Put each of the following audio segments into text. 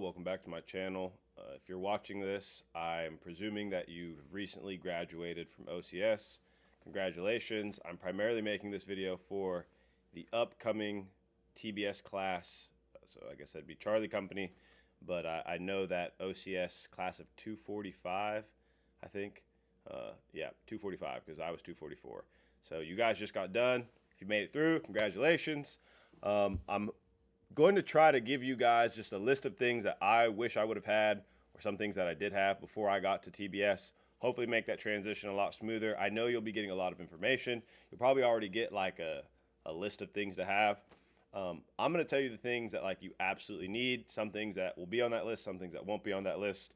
welcome back to my channel. If you're watching this, I'm presuming that you've recently graduated from OCS. Congratulations. I'm primarily making this video for the upcoming TBS class, so I guess that'd be Charlie Company, but I know that OCS class of 245, I think, 245, because I was 244. So you guys just got done. If you made it through, congratulations. I'm going to try to give you guys just a list of things that I wish I would have had, or some things that I did have before I got to TBS. Hopefully make that transition a lot smoother. I know you'll be getting a lot of information. You'll probably already get like a list of things to have. I'm going to tell you the things that like you absolutely need, some things that will be on that list, some things that won't be on that list.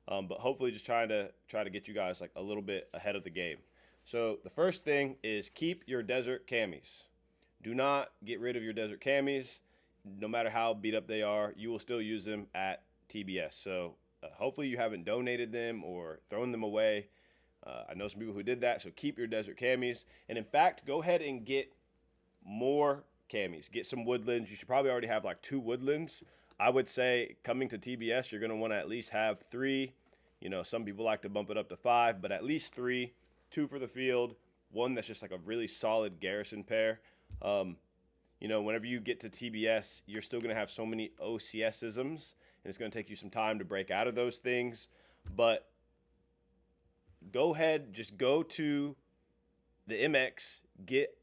But hopefully just try to get you guys like a little bit ahead of the game. So the first thing is keep your desert camis. Do not get rid of your desert camis. No matter how beat up they are, you will still use them at TBS. So hopefully you haven't donated them or thrown them away. I know some people who did that, so keep your desert camis. And in fact, go ahead and get more camis. Get some woodlands. You should probably already have like 2 woodlands. I would say coming to TBS, you're going to want to at least have 3. You know, some people like to bump it up to 5, but at least 3. 2 for the field. 1 that's just like a really solid garrison pair. You know, whenever you get to TBS, you're still going to have so many OCS-isms, and it's going to take you some time to break out of those things. But go ahead, just go to the MX, get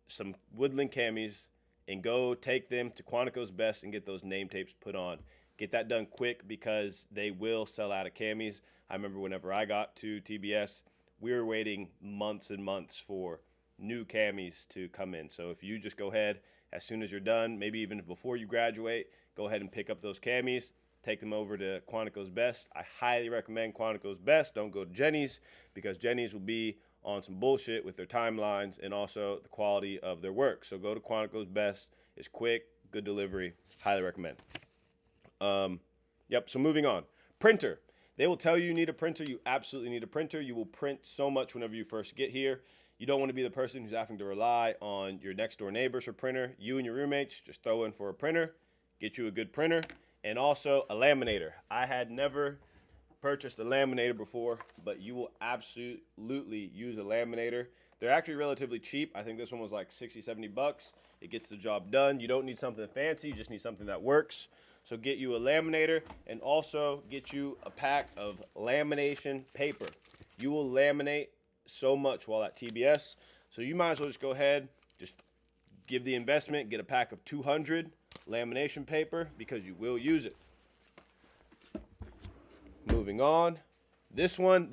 some woodland camis, and go take them to Quantico's Best and get those name tapes put on. Get that done quick because they will sell out of camis. I remember whenever I got to TBS, we were waiting months and months for new camis to come in. So if you just go ahead as soon as you're done, maybe even before you graduate, go ahead and pick up those camis, take them over to Quantico's Best. I highly recommend Quantico's Best. Don't go to Jenny's, because Jenny's will be on some bullshit with their timelines and also the quality of their work. So go to Quantico's Best. It's quick, good delivery. Highly recommend. So moving on. Printer. They will tell you need a printer. You absolutely need a printer. You will print so much whenever you first get here. You don't want to be the person who's having to rely on your next door neighbors for printer. You and your roommates just throw in for a printer, get you a good printer, and also a laminator. I had never purchased a laminator before, but you will absolutely use a laminator. They're actually relatively cheap. I think this one was like 60, 70 bucks. It gets the job done. You don't need something fancy. You just need something that works. So get you a laminator, and also get you a pack of lamination paper. You will laminate so much while at TBS, so you might as well just go ahead, just give the investment, get a pack of 200 lamination paper, because you will use it. Moving on, this one's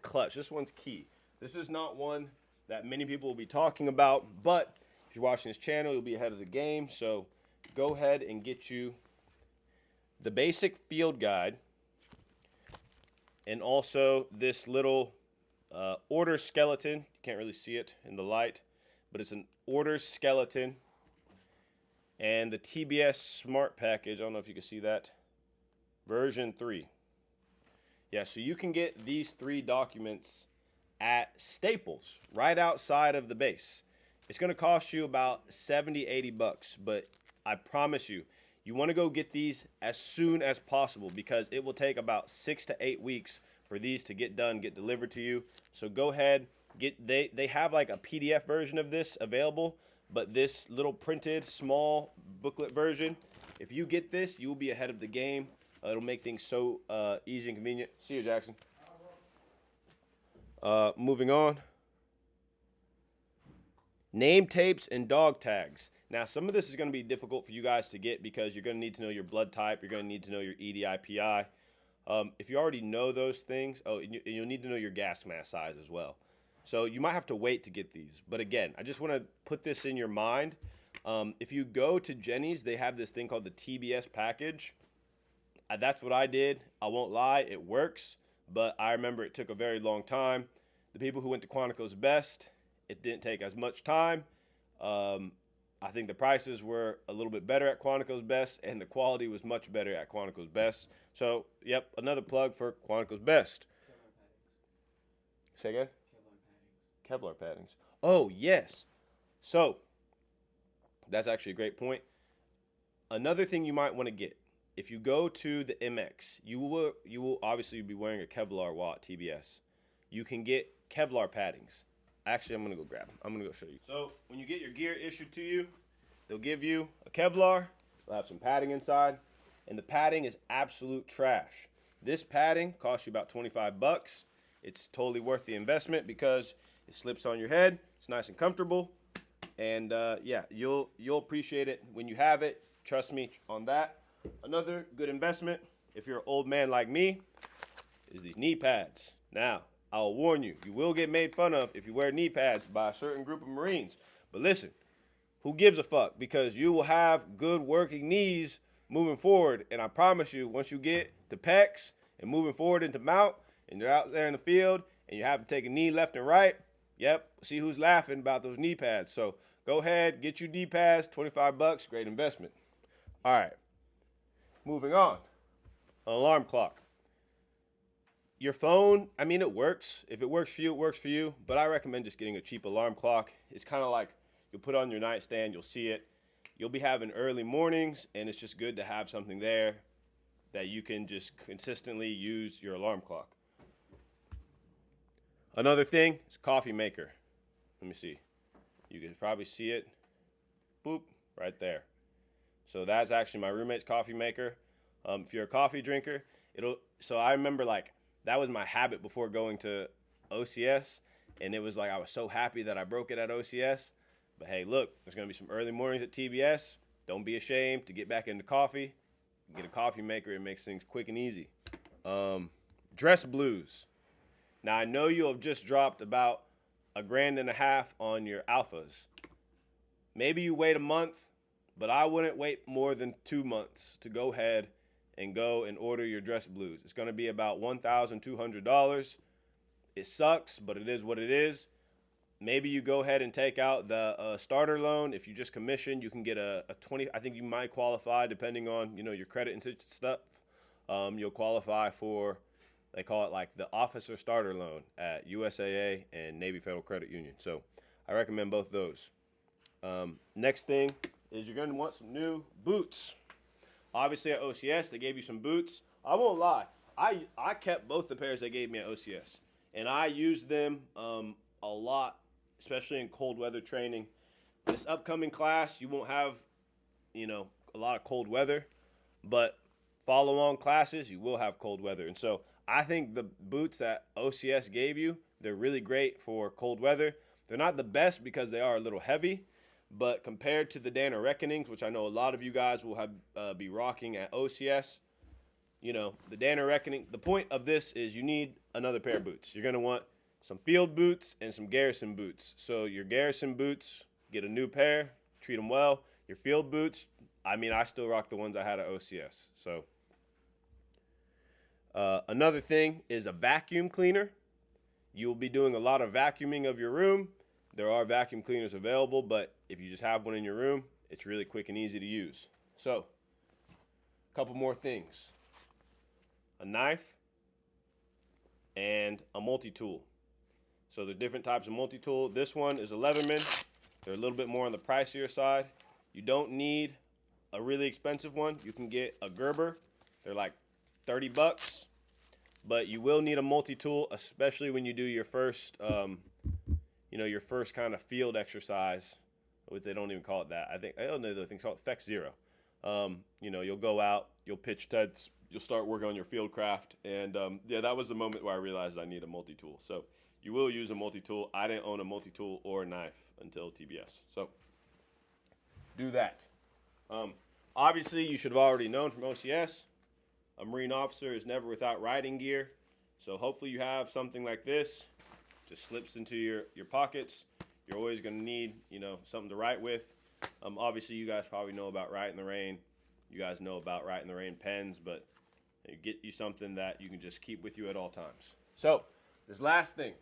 clutch. This one's key. This is not one that many people will be talking about, but if you're watching this channel, you'll be ahead of the game. So go ahead and get you the basic field guide, and also this little order skeleton. You can't really see it in the light, but it's an order skeleton, and the TBS Smart Package. I don't know if you can see that. Version 3. Yeah, so you can get these 3 documents at Staples, right outside of the base. It's going to cost you about 70, 80 bucks, but I promise you, you want to go get these as soon as possible, because it will take about 6 to 8 weeks for these to get done, get delivered to you. So go ahead, they have like a PDF version of this available, but this little printed small booklet version, if you get this, you will be ahead of the game. It'll make things so easy and convenient. See you, Jackson. Moving on. Name tapes and dog tags. Now, some of this is going to be difficult for you guys to get, because you're going to need to know your blood type. You're going to need to know your EDI-PI. If you already know those things, and you'll need to know your gas mask size as well. So you might have to wait to get these. But again, I just want to put this in your mind. If you go to Jenny's, they have this thing called the TBS package. That's what I did. I won't lie, it works. But I remember it took a very long time. The people who went to Quantico's Best, it didn't take as much time. I think the prices were a little bit better at Quantico's Best, and the quality was much better at Quantico's Best. So, yep, another plug for Quantico's Best. Say again? Kevlar paddings. Oh, yes. So, that's actually a great point. Another thing you might want to get if you go to the MX, you will obviously be wearing a Kevlar while at TBS. You can get Kevlar paddings. Actually, I'm gonna go grab them. I'm gonna go show you. So when you get your gear issued to you, they'll give you a Kevlar. They'll have some padding inside, and the padding is absolute trash. This padding costs you about 25 bucks. It's totally worth the investment because it slips on your head. It's nice and comfortable, and yeah, you'll appreciate it when you have it. Trust me on that. Another good investment, if you're an old man like me, is these knee pads. Now, I'll warn you, you will get made fun of if you wear knee pads by a certain group of Marines. But listen, who gives a fuck? Because you will have good working knees moving forward. And I promise you, once you get to pecs and moving forward into mount, and you're out there in the field, and you have to take a knee left and right, yep, see who's laughing about those knee pads. So go ahead, get your knee pads, 25 bucks, great investment. All right, moving on. An alarm clock. Your phone, I mean, it works. If it works for you, it works for you. But I recommend just getting a cheap alarm clock. It's kind of like you'll put it on your nightstand, you'll see it. You'll be having early mornings, and it's just good to have something there that you can just consistently use your alarm clock. Another thing is coffee maker. Let me see. You can probably see it. Boop, right there. So that's actually my roommate's coffee maker. If you're a coffee drinker, so I remember like that was my habit before going to OCS, and it was like I was so happy that I broke it at OCS. But hey, look, there's gonna be some early mornings at TBS. Don't be ashamed to get back into coffee. Get a coffee maker, it makes things quick and easy. Dress blues. Now I know you'll have just dropped about $1.50 on your alphas. Maybe you wait a month, but I wouldn't wait more than 2 months to go ahead and go and order your dress blues. It's going to be about $1,200. It sucks, but it is what it is. Maybe you go ahead and take out the starter loan. If you just commission, you can get a 20. I think you might qualify depending on your credit and such stuff. You'll qualify for, they call it like the officer starter loan at USAA and Navy Federal Credit Union. So I recommend both those. Next thing is you're going to want some new boots. Obviously at OCS, they gave you some boots. I won't lie. I kept both the pairs they gave me at OCS, and I used them a lot, especially in cold weather training. This upcoming class, you won't have, a lot of cold weather, but follow-on classes, you will have cold weather. And so I think the boots that OCS gave you, they're really great for cold weather. They're not the best because they are a little heavy, but compared to the Dana Reckonings, which I know a lot of you guys will have be rocking at OCS, the Dana Reckoning, the point of this is you need another pair of boots. You're going to want some field boots and some garrison boots. So your garrison boots, get a new pair, treat them well. Your field boots, I still rock the ones I had at OCS. So another thing is a vacuum cleaner. You will be doing a lot of vacuuming of your room. There are vacuum cleaners available, but if you just have one in your room, it's really quick and easy to use. So, a couple more things. A knife and a multi-tool. So there's different types of multi-tool. This one is a Leatherman. They're a little bit more on the pricier side. You don't need a really expensive one. You can get a Gerber. They're like 30 bucks. But you will need a multi-tool, especially when you do your first your first kind of field exercise. They don't even call it that. I don't know the thing's called Flex Zero. You'll go out, you'll pitch tents, you'll start working on your field craft, and that was the moment where I realized I need a multi-tool. So you will use a multi-tool. I didn't own a multi-tool or a knife until TBS. So do that. Obviously, you should have already known from OCS, a Marine officer is never without riding gear. So hopefully you have something like this. Just slips into your pockets. You're always going to need, something to write with. Obviously, you guys probably know about Ride in the Rain. You guys know about Ride in the Rain pens, but get you something that you can just keep with you at all times. So, this last thing.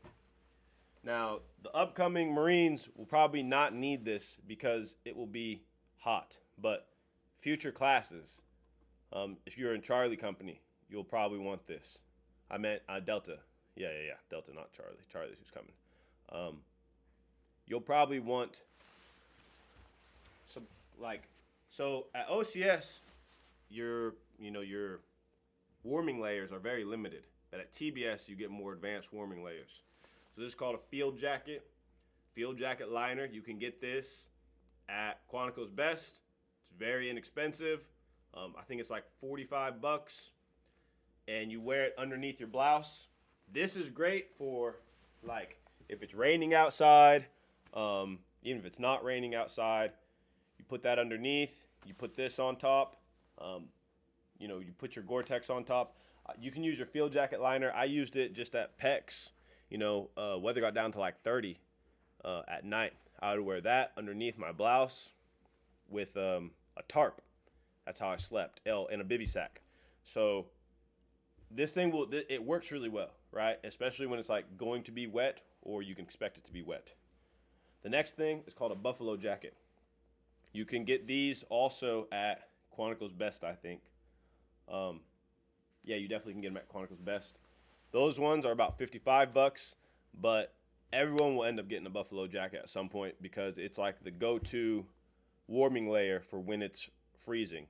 Now, the upcoming Marines will probably not need this because it will be hot. But future classes, if you're in Charlie Company, you'll probably want this. I meant Delta. Yeah, Delta, not Charlie. Charlie's who's coming. You'll probably want some, so at OCS, your warming layers are very limited. But at TBS, you get more advanced warming layers. So this is called a field jacket liner. You can get this at Quantico's Best. It's very inexpensive. I think it's like 45 bucks. And you wear it underneath your blouse. This is great for like if it's raining outside, even if it's not raining outside, you put that underneath, you put this on top, you put your Gore-Tex on top. You can use your field jacket liner. I used it just at PEX. Weather got down to like 30 at night. I would wear that underneath my blouse with a tarp. That's how I slept, in a bivy sack. So this thing it works really well, right? Especially when it's like going to be wet or you can expect it to be wet. The next thing is called a buffalo jacket. You can get these also at Quantico's Best, I think. Yeah, you definitely can get them at Quantico's Best. Those ones are about 55 bucks, but everyone will end up getting a buffalo jacket at some point because it's like the go-to warming layer for when it's freezing.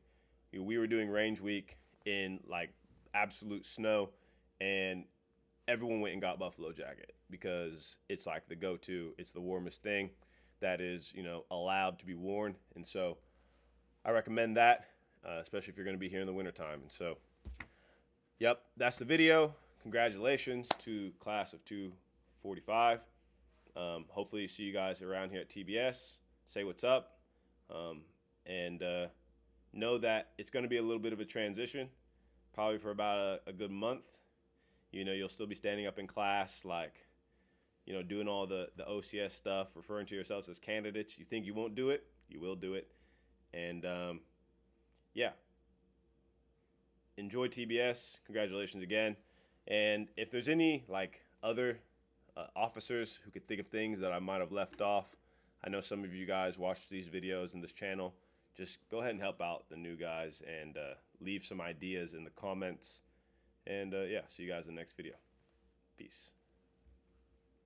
We were doing range week in like absolute snow, and everyone went and got buffalo jacket because it's like the go-to. It's the warmest thing that is, allowed to be worn. And so I recommend that, especially if you're going to be here in the wintertime. And so, yep, that's the video. Congratulations to class of 245. Hopefully see you guys around here at TBS. Say what's up. And know that it's going to be a little bit of a transition, probably for about a good month. You'll still be standing up in class, like, doing all the OCS stuff, referring to yourselves as candidates. You think you won't do it, you will do it. And yeah, enjoy TBS. Congratulations again. And if there's any like other officers who could think of things that I might have left off, I know some of you guys watch these videos in this channel. Just go ahead and help out the new guys and leave some ideas in the comments. And yeah, see you guys in the next video. Peace.